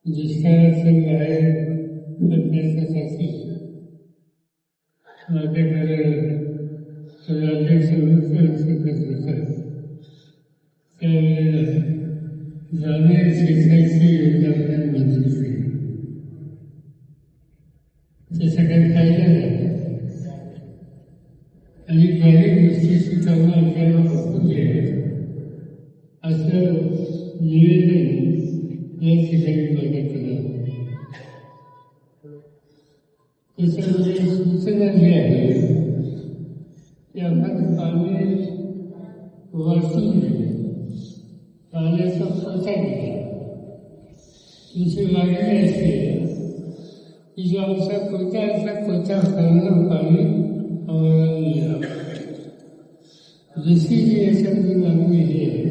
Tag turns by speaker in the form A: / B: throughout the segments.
A: जिसका संग है फिटनेस साथी आगे मेरे राज्य जाने सीखने की योजना मंजूर हुई जैसे कहीं फायदा है आणि पहले दृष्टि शिकवणं आपल्याला होते असं निवेदन या ठिकाणी बघा केलं त्याच्यामध्ये सूचना जी आहे की आपण पाणी वाचून पाण्याचा पोता दिला तुमची मागणी असते की जो आमचा पोता खाल्लं पाणी आम्हाला मिळालं जशी जी याच्यामध्ये मागणी आहे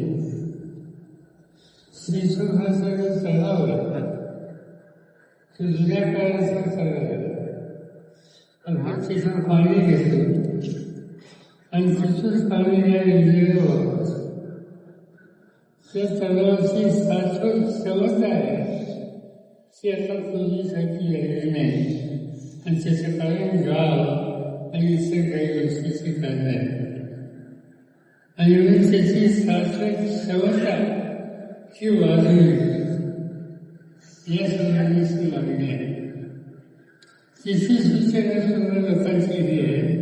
A: श्रीसूर हा सगळं तलाव लागतात तो जुन्या काळाचा तलाव पण हा तिथं पाणी घेतो आणि तिथून पाणी या विजेला वापरतो त्या तलावाची शाश्वत क्षमता आहे ती आता पूर्वीसाठी राहिली नाही आणि त्याचं कारण गाव आणि इतर काही गोष्टीची कारण आहे आणि म्हणून त्याची शाश्वत क्षमता ही वाढली या संदर्भाची मागणी आहे तिसरी सूचना सुद्धा लोकांची ही आहे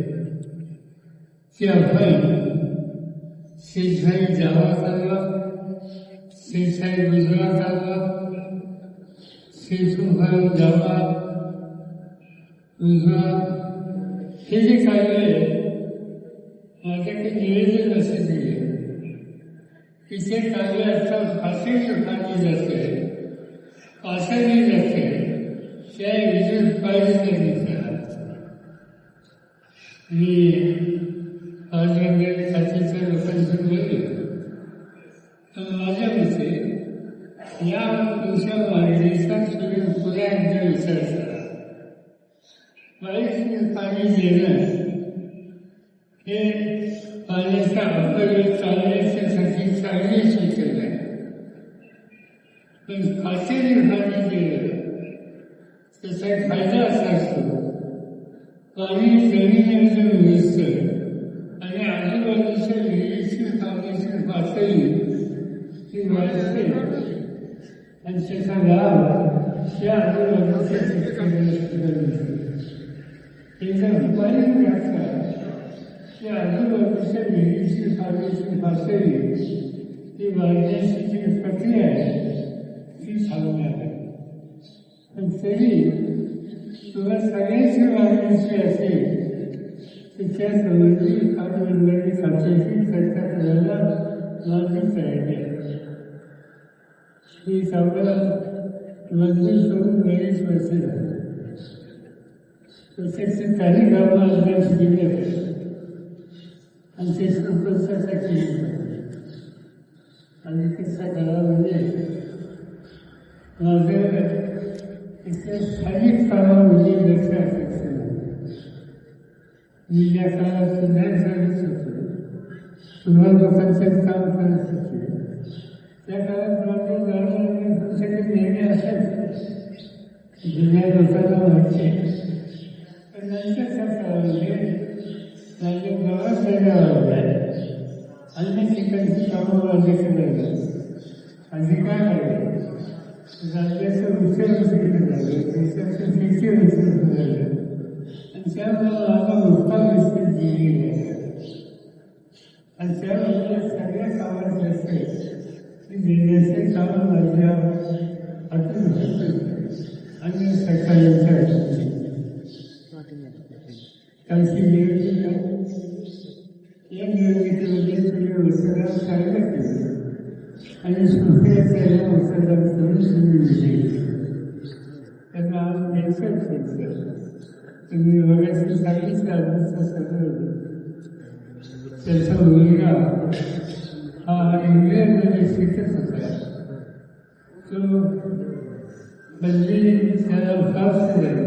A: की आपण शेतसाई जावा काढला शेतसाई गुजरा काढला शेतून जावा गुजरात हे जे कार्य आहे माझ्याकडे निवेदन असे दिले की ते कार्य असतात फाशी पाणी जाते पाशाने जाते त्या विजय पाहिजे मी आज खात्याच्या लोकांशी बोललो तर माझ्या मते या तुमच्या मागणीचा तुम्ही पुन्हा एकदा विचार करा पाणी देणं हे पाण्याचा अपव्यय चालण्यासाठी चांगली सूचना आहे पण फाशीने पाणी दिलं त्याचा फायदा असा असतो पाणी जमिनीमध्ये मिळतं आणि आजूबाजूच्या विहिरीची पाण्याची पातळी ही वाढते आणि त्याचा लाभ त्या आजूबाजूच्या शेतकऱ्याला सुद्धा मिळतो त्याचा उपाय घातला की आजूबाजूच्या विहिरीची पाण्याची पातळी ही वाढण्याची जी प्रक्रिया आहे ती थांबणार आहे पण तरी तुला सगळ्याची मागणीची असेल की त्या संबंधी कामबंदी खात्याची चर्चा करायला मागणी करायची आहे ही कामं मंजूर करून बरीच वर्षे झाली प्रत्यक्ष काही कामं अभ्यास केले आणि ते सुप्रसासाठी आणि तिसऱ्या काळामध्ये माझं इथे स्थानिक कामामध्ये लक्ष अपेक्षा मी या काळात सुधार करत होतो तुम्हा लोकांचं काम करत होते त्या काळात माझं जाणं तुमच्याकडे नेहमी असेल जुन्या लोकांना माहिती पण नंतरच्या काळामध्ये माझ्या गावात वेगळ्या अन्य ठिकाणची कामं माझ्याकडे आणि काय करायचं राज्याचं उच्चार झालं देशाचं शिक्षण झालं आणि त्यामुळे माझा मोठा विस्तार दिलेला आहे आणि त्यामुळे सगळ्या कामाचे असते की देण्याचे काम माझ्या हातून होतं अन्य सरकारांच्या त्यांची नियोजन या नियोजितेमध्ये तुम्ही उत्सराव सारखं केलं आणि संस्थेच्या या उत्सरात तुम्ही विजयी त्यांना आज नेमकं घेतलं तुम्ही वगैरे सांगितलं आधीचं सगळं त्याचा मुलगा हा इंग्लंडमध्ये शिकत होता तो बदली त्याला प्राप्त झाली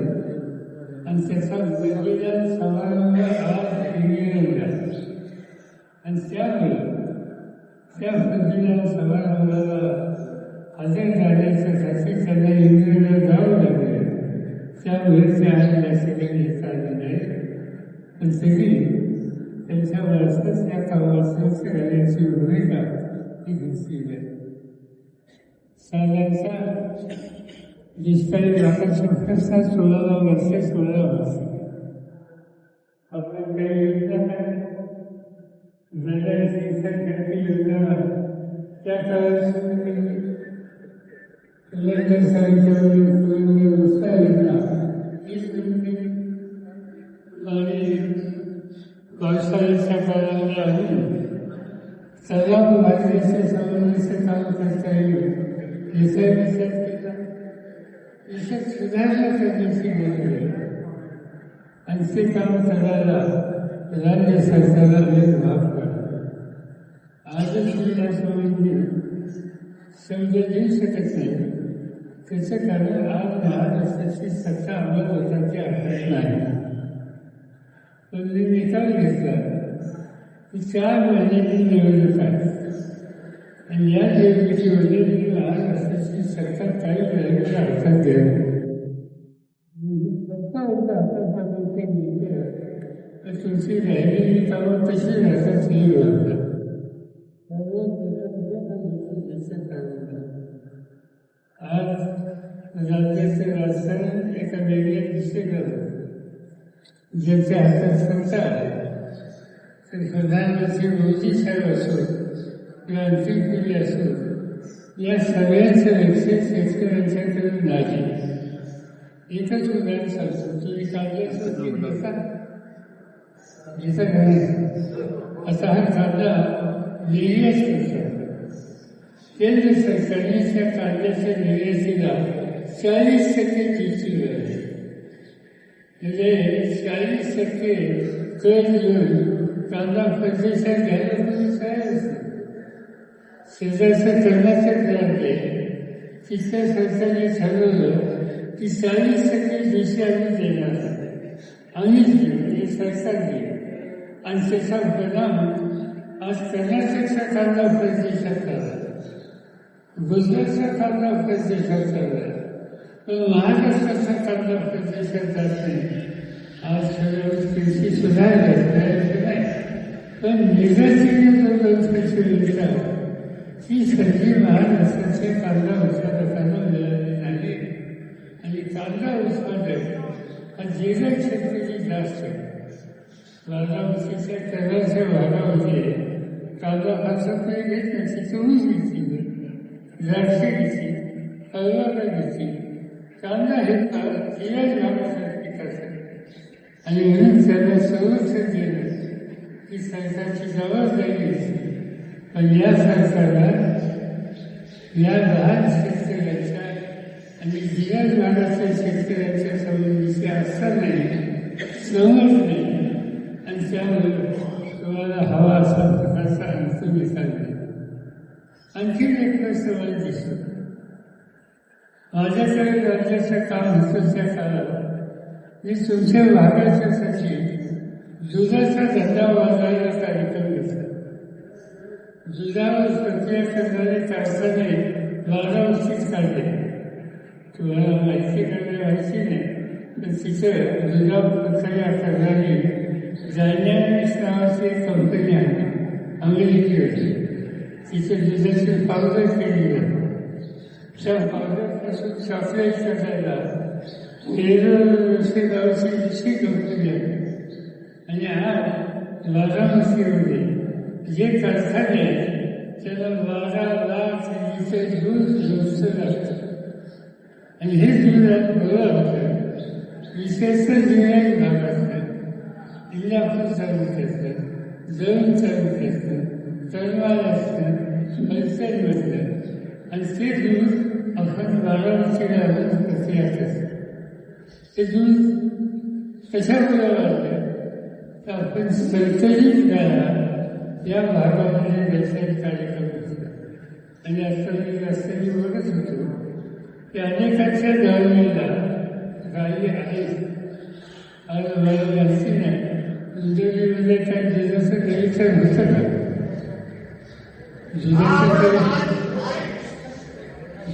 A: आणि त्याचा बदलीला समारंभ आज इंग्लंडला आणि त्यामुळे त्या बदलीला समारंभाला हजर झाल्यासाठी त्यांना इंग्लंडला जावं लागले त्यामुळे ते आज या ठिकाणी येता आले नाही पण तरी त्यांच्या वारसाच या कामाचं करण्याची भूमिका ही घेतली आहे साधारणतः निष्काळी लोकांची प्रश्न 16 वर्षे आपण काही योजना काय नगराची योजना त्या काळात लंडन साहित्यामध्ये उत्साह योजना ही आणि पावसाळ्याच्या काळामध्ये आणून सर्व भारतीय संबंधीचं काम करता येईल याचा विचार केला याच्यात सुधारणा करण्याची गरज आहे आणि ते काम करायला राज्य सरकारला वेळ भाग पडला आजच विलासवांनी समजा देऊ शकत नाही त्याचं कारण आज महाराष्ट्राची सत्ता अंमल होताची आठवण नाही पण मी निकाल घेतला की 4 महिन्यांनी निवडणूक आहे आणि या निवडणुकीमध्ये मी महाराष्ट्राची सरकार काही वेळेला हातात घ्यावी सत्ता होता हातात ते घेतलं तर तुमची राहिलेली कामं कशी राहतात हे होतात आज राज्याचं राजकारण एका वेगळ्या दिशेला ज्यांच्या हातात सत्ता आहे तर प्रधानमंत्री मोदी साहेब असो किंवा अंतिम पिढी असो या सगळ्यांचं लक्ष शेतकऱ्यांच्याकडे नाही एकच उदाहरण सांगतो तुम्ही कांद्याचं पीक घेता का नाही असा हा कांदा निर्यात करतात केंद्र सरकारने त्या कांद्याच्या निर्यातीला 40% ड्युटी लावली म्हणजे 40% कर घेऊन कांदा परदेशात घ्यायला कोणी तयार असते शेजारचं कर्नाटक राज्य तिथल्या सरकारने ठरवलं की 40% ड्युटी आम्ही देणार आम्हीच घेऊ हे सरकार घेऊ आणि त्याचा परिणाम आज कर्नाटकचा कांदा परदेशात आला गुजरातचा कांदा परदेशात आला पण महाराष्ट्राचा कांदा परदेशात जात नाही आज सगळं कृषी सुधारलं नाही पण निर्गतीने जो लोकशाही योजना ही संधी महाराष्ट्राच्या कांदा उत्पादकांना मिळाली नाही आणि कांदा उत्पादक हा जिल्हा शेतकरी जास्त बारामतीच्या कराच्या भागामध्ये कांदा फारसा काही घेत नाही तिथूनच घेतली द्राक्षे घेतली हळवाला घेतली कांदा हे जिल्ह्यात भागाच्या पिकासाठी आणि म्हणून त्यांना संरक्षण देणं ही सरकारची जबाबदारी असते पण या सरकारला या लहान शेतकऱ्यांच्या आणि जिल्ह्यात भागाच्या शेतकऱ्यांच्या संबंधीचे असतात नाही समज नाही आणि त्यामुळे तुम्हाला हवा असा प्रकारचा अर्थ निकाल नाही आणखी एक प्रश्न मला दिसतो माझ्याकडे राज्याचं काम होतं त्या काळात मी तुमच्या भागाच्यासाठी दुधाचा धंदा वाजवायला कार्यक्रम घेतला दुधावर प्रक्रिया करणारे कारखाने बारामतीत काढले तुम्हाला माहिती माहिती नाही तर तिथं दुधावर प्रक्रिया करणारी डायनॅमिक्स नावाची एक कंपनी आहे अमेरिकी होती तिथे दुधाची पावडर केली जाते त्या पावडरपासून चॉकलेट करायला गावची दुसरी कंपनी आहे आणि आज बारामतीमध्ये जे कारखाने आहेत त्याला 12 लाख लिटर दूध रोजचं लागतं आणि हे दूध बरं होतं. विशेषतः जिल्ह्याचे भाग असतात, इंदापूर चालूच असतात, जळून चालूच असतं, तळमाळ असतं, हलचल नसतं आणि ते दूध आपण बारामतीला आणून प्रक्रियात असतं. ते दूध कशामुळे वाढतं तर आपण सरतरीत गाळा या भागामध्ये व्यवसायिक कार्यक्रम असतात आणि आता मी रस्त्याने बघत होतो की अनेकांच्या गावाला गायी आहेत आणि मला जास्ती नाही उद्योगीमध्ये काय दुधाचं गैरसोय होतं का?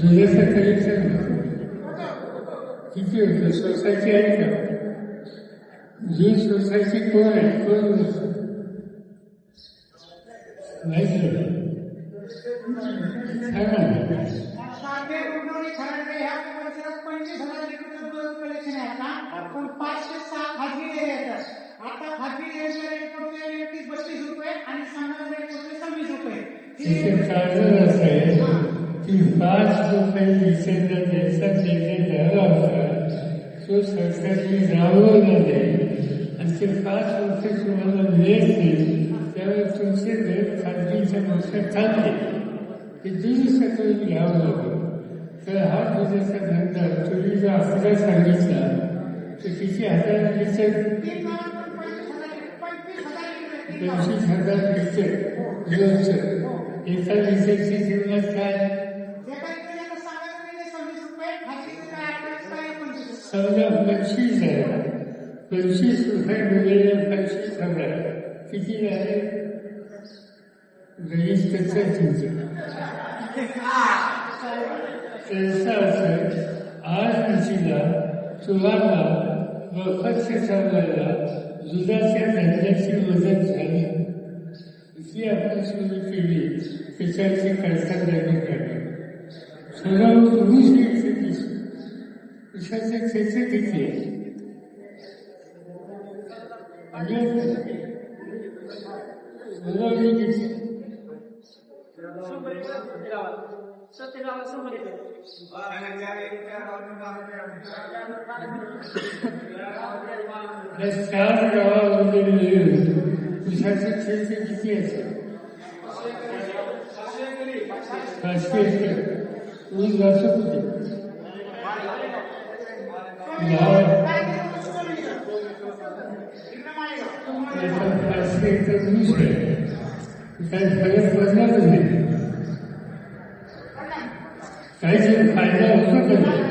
A: दुधाचं गैरसोय होतं किती होतं? सोसायटी आहे का? जी सोसायटी कोण आहे? कोण माहिती सांगा ना. तिथे कारण असं आहे की 5 रुपये लिटरला ज्याचा त्याचा दर होता तो सरकारने राबवला नाही आणि ते 5 रुपये तुम्हाला मिळत नाही. त्यावेळी तुमचे घर खाजगीच्या मोठ्या चालले ते दुरुस्त करून घ्यावं लागेल. तर हा दुधाचा धंदा तुम्ही जर आकडा सांगितला तर किती हजार लिटर? 25,000 लिटर रोजचं. एका लिटरची किंमत काय? समजा 25,000. 25 रुपये मिळाले 25,000 किती झाले? गणेश कसं आहे तुमचं? त्याचा अर्थ आज म्हशीला तुम्हाला मोफत चालवायला दुधाच्या धंद्याची मदत झाली. जी आपण सुरू केली त्याच्याची कडसांनी काढली. सोलापूर पुरुषी विषयाचे क्षेत्र किती आहे? सोलापूर किती? चार गावामध्ये मिळून विषयाचे क्षेत्र किती असेल? 500 एकर. ऊस जास्त कुठे? त्याचा 500 एकर ऊस आहे. काही फरक पडला नाही. काहीतरी फायदा होतो का नाही?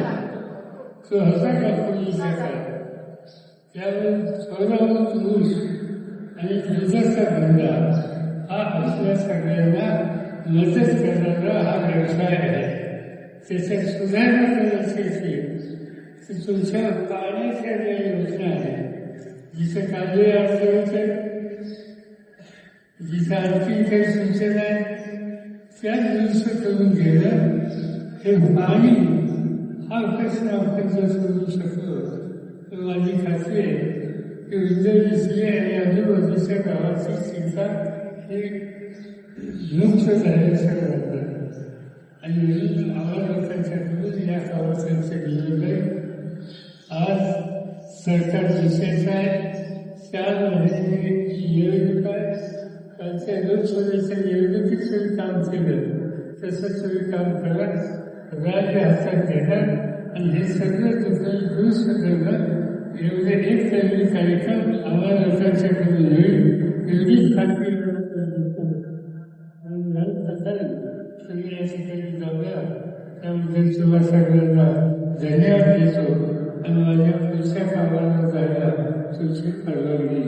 A: तो होता का कोणी सरकार? त्यामुळे सोलापूर ऊस आणि दुधाचा धंदा हा आपल्या सगळ्यांना मदत करणारा हा व्यवसाय आहे. त्याच्यात सुधारणा करायची असेल तर तुमच्या पाण्याच्या ज्या योजना आहेत जिथं काही अडचण जिथं आणखी काही सूचना आहेत त्या दुरुस्त करून घेणं हे पाणी हा प्रश्न आपण जर सोडू शकलो तर माझी खात्री आहे की उद्योगीची आणि आजूबाजूच्या गावाची चिंता ही मुक्त झाल्याचं वाटतं. आणि म्हणून आम्हाला लोकांच्याकडून या गावाचं विरोध आहे. आज सरकार दिशाचं आहे. 4 महिने निवडणूक आहे. त्यांच्या लोकसभेच्या निवडणुकीत तुम्ही काम केलं तसं तुम्ही काम करा. राज्य हातात घेणार आणि हे सगळं दुसरं दुरुस्त करणं एवढे एक तरी कार्यक्रम आम्हाला लोकांच्याकडून होईल एवढीच खात्री सगळे या ठिकाणी जाऊया. त्याबद्दल तुम्हा सगळ्यांना धन्यवाद देतो आणि माझ्या पुढच्या कामाला जायला तुमची परवानगी.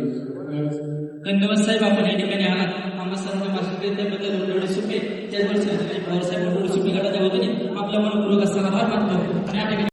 B: धन्यवाद साहेब. आपण या ठिकाणी आहात आम्हा सर्वांना भाषण देण्याबद्दल उल्लेख सुपे त्याचबरोबर पवार साहेब सुपे गटाच्या वतीने आपल्या मनपूर्वक असताना आभार मानतो. आणि